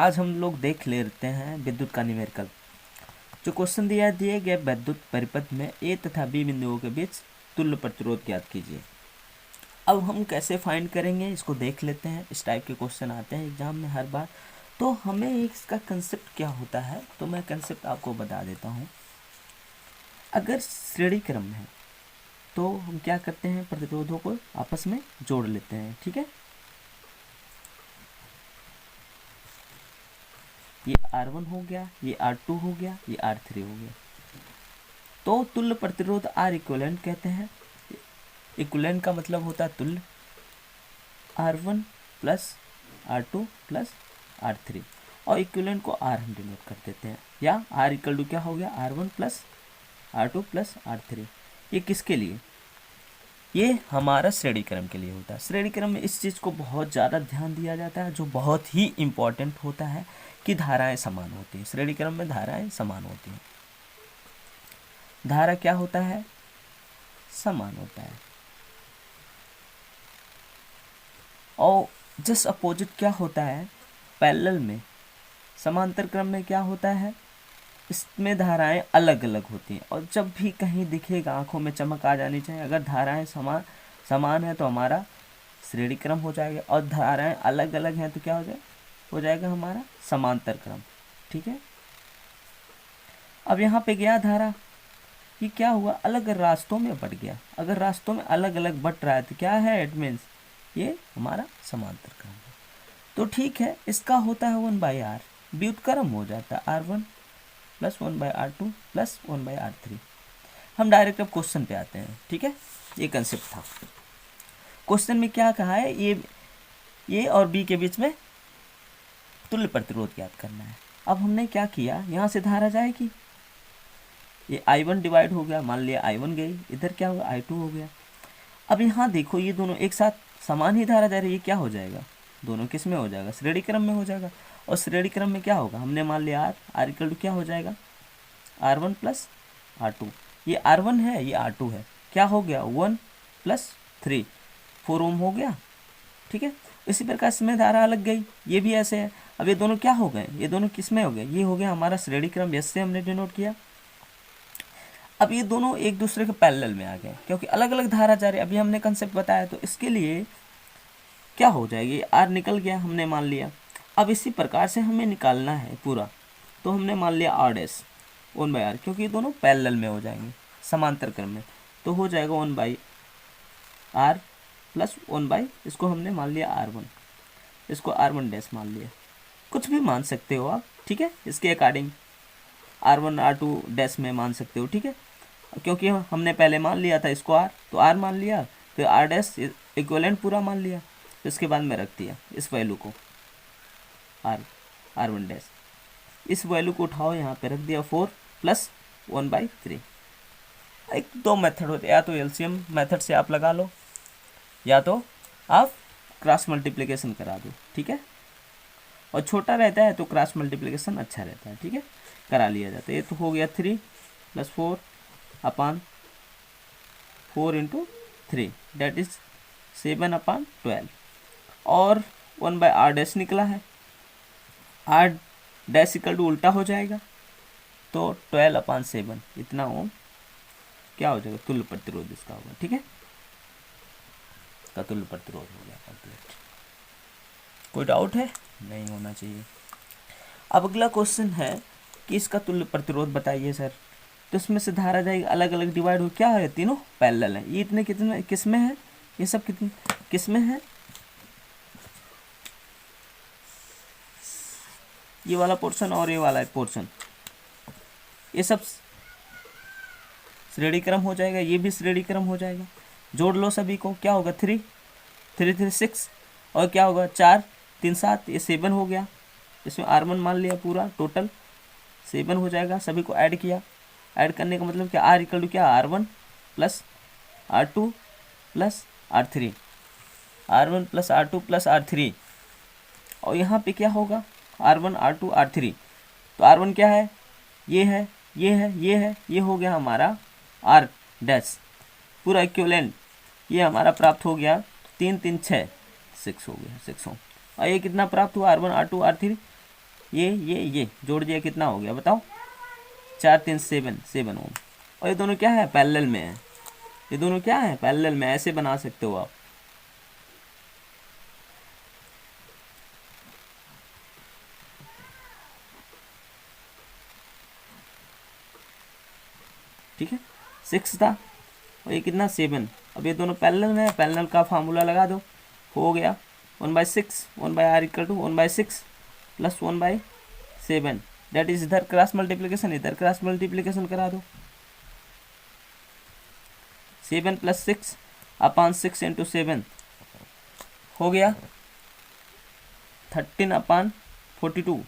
आज हम लोग देख लेते हैं विद्युत का न्यूमेरिकल। जो क्वेश्चन दिए गए विद्युत परिपथ में ए तथा बी बिंदुओं के बीच तुल्य प्रतिरोध ज्ञात कीजिए। अब हम कैसे फाइंड करेंगे इसको देख लेते हैं। इस टाइप के क्वेश्चन आते हैं एग्जाम में हर बार, तो हमें इसका कंसेप्ट क्या होता है तो मैं कंसेप्ट आपको बता देता हूँ। अगर श्रेणी क्रम में है तो हम क्या करते हैं, प्रतिरोधों को आपस में जोड़ लेते हैं। ठीक है, ये R1 हो गया, ये R2 हो गया, ये R3 हो गया। तो तुल्य प्रतिरोध R इक्विवेलेंट कहते हैं। इक्विवेलेंट का मतलब होता है तुल्य, R1 plus R2 plus R3, और इक्विवेलेंट को R हम डिनोट कर देते हैं, या R इक्वल टू क्या हो गया, R1 plus R2 plus R3। ये किसके लिए, ये हमारा श्रेणी क्रम के लिए होता है। श्रेणी क्रम में इस चीज़ को बहुत ज़्यादा ध्यान दिया जाता है, जो बहुत ही इम्पॉर्टेंट होता है कि धाराएं समान होती हैं। श्रेणी क्रम में धाराएं समान होती हैं। धारा क्या होता है, समान होता है। और जस्ट अपोजिट क्या होता है, पैरेलल में, समांतर क्रम में क्या होता है, इसमें धाराएं अलग अलग होती हैं। और जब भी कहीं दिखेगा आंखों में चमक आ जानी चाहिए। अगर धाराएं समान है तो हमारा श्रेणी क्रम हो जाएगा, और धाराएं अलग अलग हैं तो क्या हो जाएगा हमारा समांतर क्रम। ठीक है, अब यहाँ पे गया धारा, ये क्या हुआ, अलग रास्तों में बट गया। अगर रास्तों में अलग अलग बट रहा है तो क्या है, इट मीन्स ये हमारा समांतर क्रम है। तो ठीक है, इसका होता है 1/r, व्युत्क्रम हो जाता है R1 plus 1/R2 plus 1/R3। हम डायरेक्ट अब क्वेश्चन पे आते हैं। ठीक है, ये कंसेप्ट था। क्वेश्चन में क्या कहा है, ये और बी के बीच में तुल्य प्रतिरोध ज्ञात करना है। अब हमने क्या किया, यहाँ से धारा जाएगी, ये I1 डिवाइड हो गया, मान लिया I1 गई, इधर क्या होगा, I2 हो गया। अब यहाँ देखो, ये दोनों एक साथ समान ही धारा जा रही है, ये क्या हो जाएगा, दोनों किस में हो जाएगा, श्रेणी क्रम में हो जाएगा। और श्रेणी क्रम में क्या होगा, हमने मान लिया R इक्वल टू क्या हो जाएगा, R1 प्लस R2। ये R1 है, ये R2 है, क्या हो गया 1 प्लस 3, 4 ओम हो गया। ठीक है, इसी प्रकार इसमें धारा अलग गई, ये भी ऐसे है। अब ये दोनों क्या हो गए, ये दोनों किस में हो गए, ये हो गया हमारा श्रेणी क्रम, इससे हमने डिनोट किया। अब ये दोनों एक दूसरे के पैरेलल में आ गए, क्योंकि अलग अलग धारा जा रही है। अभी हमने कंसेप्ट बताया, तो इसके लिए क्या हो जाएगी, R निकल गया, हमने मान लिया। अब इसी प्रकार से हमें निकालना है पूरा, तो हमने मान लिया R डैश 1/r, क्योंकि ये दोनों पैरेलल में हो जाएंगे, समांतर क्रम में, तो हो जाएगा 1/r प्लस 1/, इसको हमने मान लिया R1, इसको R1 डैश मान लिया, कुछ भी मान सकते हो आप। ठीक है, इसके अकॉर्डिंग R1 R2 डैश में मान सकते हो। ठीक है, क्योंकि हमने पहले मान लिया था इसको R, तो R मान लिया, फिर R डैश इक्विवेलेंट पूरा मान लिया, तो इसके बाद में रख दिया इस वैल्यू को R1 डैश, इस वैल्यू को उठाओ, यहाँ पे रख दिया 4 प्लस 1/3। एक दो मेथड होते हैं, या तो एलसीएम मेथड से आप लगा लो, या तो आप क्रॉस मल्टीप्लिकेशन करा दो। ठीक है, और छोटा रहता है तो क्रॉस मल्टीप्लिकेशन अच्छा रहता है। ठीक है, करा लिया जाता है। ये तो हो गया 3 plus 4 upon 4 into 3, that is 7/12, और 1/r डैश निकला है, R डैश इक्वल टू उल्टा हो जाएगा, तो 12/7 इतना ओम क्या हो जाएगा, तुल्य प्रतिरोध इसका होगा। ठीक है, का तुल्य प्रतिरोध हो गया कंप्लीट। कोई डाउट है, नहीं होना चाहिए। अब अगला क्वेश्चन है कि इसका तुल्य प्रतिरोध बताइए सर। तो इसमें से धारा जाएगी, अलग अलग डिवाइड हो, क्या है, तीनों पैरेलल है। ये इतने कितने किस में है, ये सब कितने किस में है, ये वाला पोर्शन और ये वाला पोर्शन, ये सब श्रेणी क्रम हो जाएगा, ये भी श्रेणी क्रम हो जाएगा। जोड़ लो सभी को, क्या होगा 3 3 3 6, और क्या होगा 4 3 7, ये 7 हो गया। इसमें R1 मान लिया, पूरा टोटल 7 हो जाएगा। सभी को ऐड किया, ऐड करने का मतलब क्या, R इक्वल टू क्या, R1 plus R2 plus R3, R1 plus R2 plus R3, और यहाँ पे क्या होगा R1 R2 R3। तो R1 क्या है, ये है, ये है, ये है, ये हो गया हमारा R डैश पूरा इक्विवेलेंट, ये हमारा प्राप्त हो गया 3 3 6 6 हो गया 6 हो। और ये कितना प्राप्त हुआ, R1 R2 R3 ये जोड़ दिया, कितना हो गया बताओ, 4 3 7 ओम। और ये दोनों क्या है, पैरेलल में है, ये दोनों क्या है, पैरेलल में, ऐसे बना सकते हो आप। ठीक है, 6 था और ये कितना 7। अब ये दोनों पैरेलल में है, पैरेलल का फार्मूला लगा दो, हो गया 1/6, 1/r equal to 1/6 plus 1/7। That is इधर क्रॉस मल्टीप्लीकेशन, इधर क्रॉस मल्टीप्लीकेशन करा दो। 7 + 6 अपॉन 6 × 7 हो गया 13/42।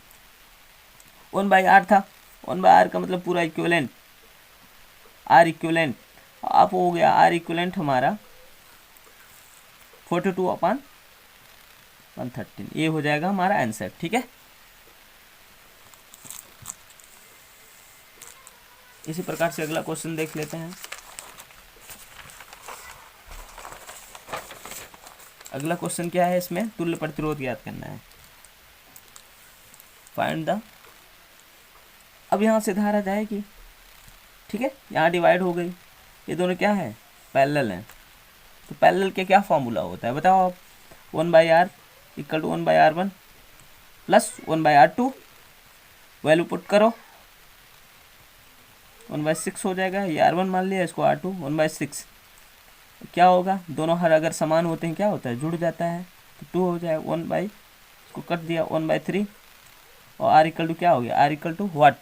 1/r था, 1/r का मतलब पूरा इक्विवेलेंट, आर इक्विवेलेंट। अब हो गया आर इक्विवेलेंट हमारा 42/113। ये हो जाएगा हमारा आंसर। ठीक है, इसी प्रकार से अगला क्वेश्चन देख लेते हैं। अगला क्वेश्चन क्या है, इसमें तुल्य प्रतिरोध याद करना है। फाइंड द, अब यहाँ से धारा जाएगी, ठीक है, यहाँ डिवाइड हो गई, ये दोनों क्या है, पैरेलल हैं। तो पैरेलल के क्या फॉर्मूला होता है बताओ आप, 1/r equal to 1/r1 plus 1/r2, value put करो 1/6 हो जाएगा, ये r1 मान लिया, इसको r2 1/6। क्या होगा, दोनों हर अगर समान होते हैं क्या होता है, जुड़ जाता है, तो 2 हो जाएगा, 1/, इसको कट दिया 1/3, और r इक्वल टू क्या हो गया, r equal to what,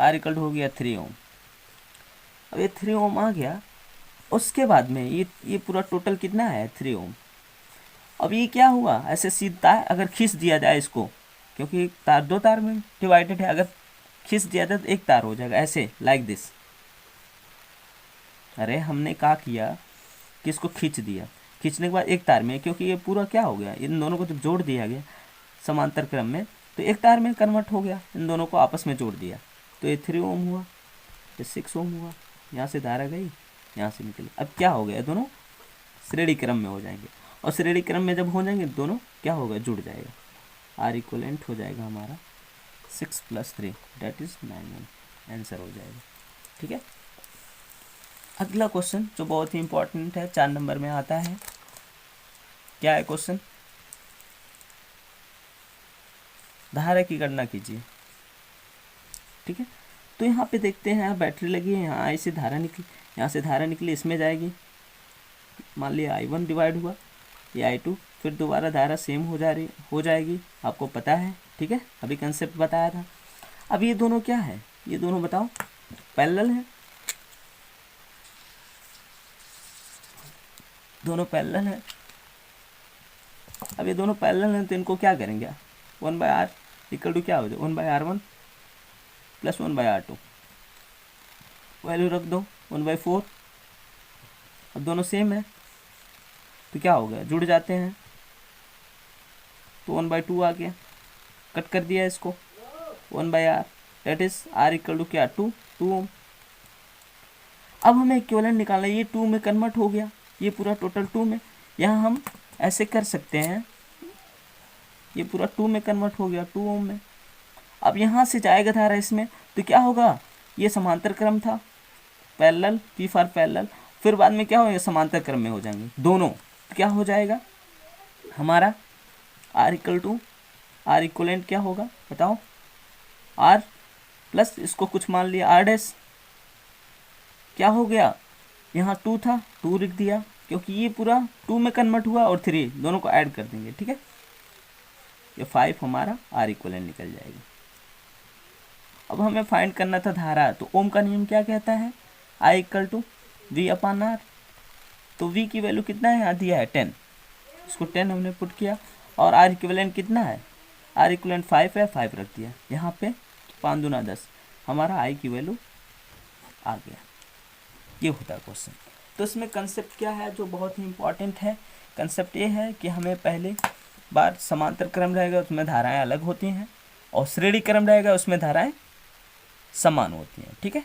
r equal to हो गया 3 ओम। अब ये 3 ओम आ गया, उसके बाद में ये पूरा टोटल कितना है 3 ओम। अब ये क्या हुआ, ऐसे सीधा अगर खींच दिया जाए इसको, क्योंकि तार 2 तार में डिवाइडेड है, अगर खींच दिया जाए तो 1 तार हो जाएगा, ऐसे लाइक दिस। अरे हमने क्या किया कि इसको खींच दिया, खींचने के बाद 1 तार में, क्योंकि ये पूरा क्या हो गया, इन दोनों को जब जोड़ दिया गया समांतर क्रम में तो 1 तार में कन्वर्ट हो गया, इन दोनों को आपस में जोड़ दिया, तो ये 3 ओम हुआ, ये 6 ओम हुआ। यहाँ से धारा गई, यहाँ से निकली। अब क्या हो गया, दोनों श्रेणी क्रम में हो जाएंगे, और श्रेणी क्रम में जब हो जाएंगे दोनों क्या होगा, जुड़ जाएगा, आर इक्वलेंट हो जाएगा हमारा 6 + 3 दैट इज 9 ओम, आंसर हो जाएगा। ठीक है, अगला क्वेश्चन जो बहुत ही इंपॉर्टेंट है, 4 नंबर में आता है। क्या है क्वेश्चन, धारा की गणना कीजिए। ठीक है, तो यहाँ पे देखते हैं, बैटरी लगी है, यहाँ आई से धारा निकली, यहाँ से धारा निकली, इसमें जाएगी, मान लिया I1 डिवाइड हुआ, ये I2, फिर दोबारा धारा सेम हो जाएगी, आपको पता है। ठीक है, अभी कंसेप्ट बताया था। अब ये दोनों क्या है, ये दोनों बताओ, पैरेलल है, दोनों पैरेलल है। अब ये दोनों पैरेलल हैं तो इनको क्या करेंगे, 1/r इक्वल टू क्या हो जाए, 1/r1 प्लस 1/r2, वैल्यू रख दो 1/4। अब दोनों सेम है तो क्या हो गया, जुड़ जाते हैं, तो 1/2 आ गया, कट कर दिया इसको, 1/r that is r equal to क्या, 2 ओम। अब हमें इक्विवेलेंट निकालना है, ये 2 में कन्वर्ट हो गया, ये पूरा टोटल 2 में, यहाँ हम ऐसे कर सकते हैं, ये पूरा 2 में कन्वर्ट हो गया, 2 ओम में। अब यहाँ से जाएगा धारा इसमें, तो क्या होगा, ये समांतर क्रम था, पैरेलल, P फॉर पैरेलल, फिर बाद में क्या होगा, समांतर क्रम में हो जाएंगे दोनों, तो क्या हो जाएगा हमारा R इक्वलेंट क्या होगा बताओ, R प्लस इसको कुछ मान लिया R डैश, क्या हो गया, यहाँ 2 था, 2 लिख दिया, क्योंकि ये पूरा 2 में कन्वर्ट हुआ, और 3 दोनों को ऐड कर देंगे। ठीक है, ये 5 हमारा R इक्वलेंट निकल जाएगा। अब हमें फाइंड करना था धारा, तो ओम का नियम क्या कहता है, I इक्वल टू V/R। तो V की वैल्यू कितना है, यहाँ दिया है 10, इसको 10 हमने पुट किया, और R इक्विवेलेंट कितना है, R इक्विवेलेंट 5 है, 5 रख दिया यहाँ पे, 5 दूना 10, हमारा I की वैल्यू आ गया। ये होता है क्वेश्चन। तो इसमें कंसेप्ट क्या है जो बहुत ही इंपॉर्टेंट है, कंसेप्ट ये है कि हमें पहले बार समांतर क्रम रहेगा उसमें धाराएं अलग होती हैं, और श्रेणी क्रम रहेगा उसमें धाराएं समान होती हैं। ठीक है।